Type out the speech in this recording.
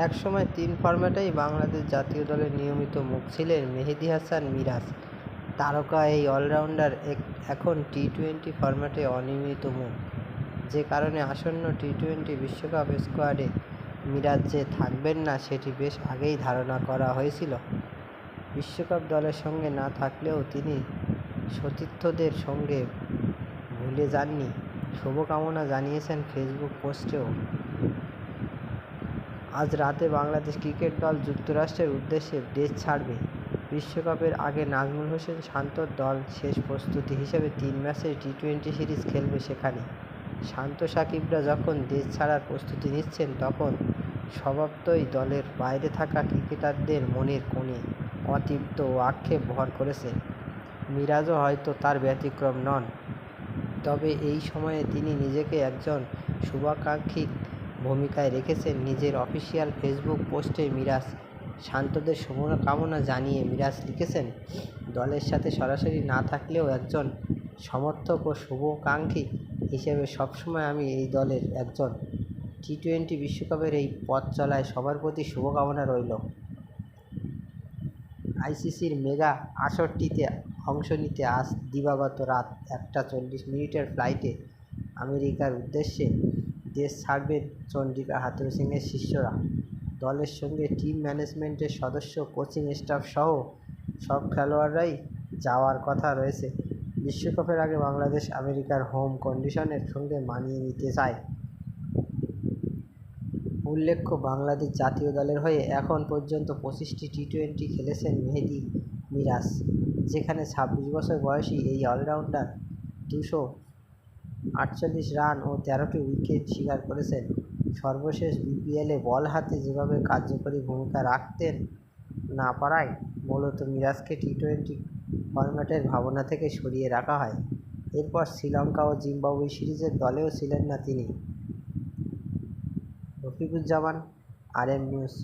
একসময় ৩ ফরম্যাটেই বাংলাদেশ জাতীয় দলের নিয়মিত মুখ ছিলেন মেহেদী হাসান মিরাজ। তারকা এই অলরাউন্ডার এখন টি-20 ফরম্যাটে অনিয়মিত মুখ, যে কারণে আসন্ন টি-20 বিশ্বকাপ স্কোয়াডে মিরাজ যে থাকবেন না সেটি বেশ আগেই ধারণা করা হয়েছিল। বিশ্বকাপ দলের সঙ্গে না থাকলেও তিনি সতীর্থদের সঙ্গে ভুলে যাননি, শুভকামনা জানিয়েছেন ফেসবুক পোস্টেও। আজ রাতে বাংলাদেশ ক্রিকেট দল যুক্তরাষ্ট্রের উদ্দেশ্যে দেশ ছাড়বে। বিশ্বকাপের আগে নাজমুল হোসেন শান্তর দল শেষ প্রস্তুতি হিসেবে 3 ম্যাচের টি-20 সিরিজ খেলবে সেখানে। শান্ত সাকিবরা যখন দেশ ছাড়ার প্রস্তুতি নিচ্ছেন, তখন স্বভাবতই দলের বাইরে থাকা ক্রিকেটারদের মনের কোণে অতৃপ্ত ও আক্ষেপ ভর করেছে। মিরাজও হয়তো তার ব্যতিক্রম নন, তবে এই সময়ে তিনি নিজেকে একজন শুভাকাঙ্ক্ষীর ভূমিকায় রেখেছেন। নিজের অফিসিয়াল ফেসবুক পোস্টে মিরাজ শান্তদের শুভকামনা জানিয়ে মিরাজ লিখেছেন, দলের সাথে সরাসরি না থাকলেও একজন সমর্থক ও শুভাকাঙ্ক্ষী হিসেবে সবসময় আমি এই দলের একজন। টি-20 বিশ্বকাপের এই পথ চলায় সবার প্রতি শুভকামনা রইল। আইসিসির মেগা আসরটিতে অংশ নিতে আজ দিবাগত রাত 1:40 ফ্লাইটে আমেরিকার উদ্দেশ্যে দেশ ছাড়বেন চন্ডিকা হাথুরুসিংহের শিষ্যরা। দলের সঙ্গে টিম ম্যানেজমেন্টের সদস্য, কোচিং স্টাফ সহ সব খেলোয়াড়রাই যাওয়ার কথা রয়েছে। বিশ্বকাপের আগে বাংলাদেশ আমেরিকার হোম কন্ডিশনের সঙ্গে মানিয়ে নিতে চায়। উল্লেখ্য, বাংলাদেশ জাতীয় দলের হয়ে এখন পর্যন্ত 25টি টি-20 খেলেছেন মেহেদী মিরাজ, যেখানে 26 বছর বয়সী এই অলরাউন্ডার 248 রান ও 13টি উইকেট শিকার করেছেন। সর্বশেষ বিপিএলে বল হাতে যেভাবে কার্যকরী ভূমিকা রাখতে না পারায় মূলত মিরাজকে টি-20 ফরম্যাটের ভাবনা থেকে সরিয়ে রাখা হয়। এরপর শ্রীলঙ্কা ও জিম্বাবুয়ে সিরিজের দলেও ছিলেন না তিনি। Rafiquzzaman, RM news.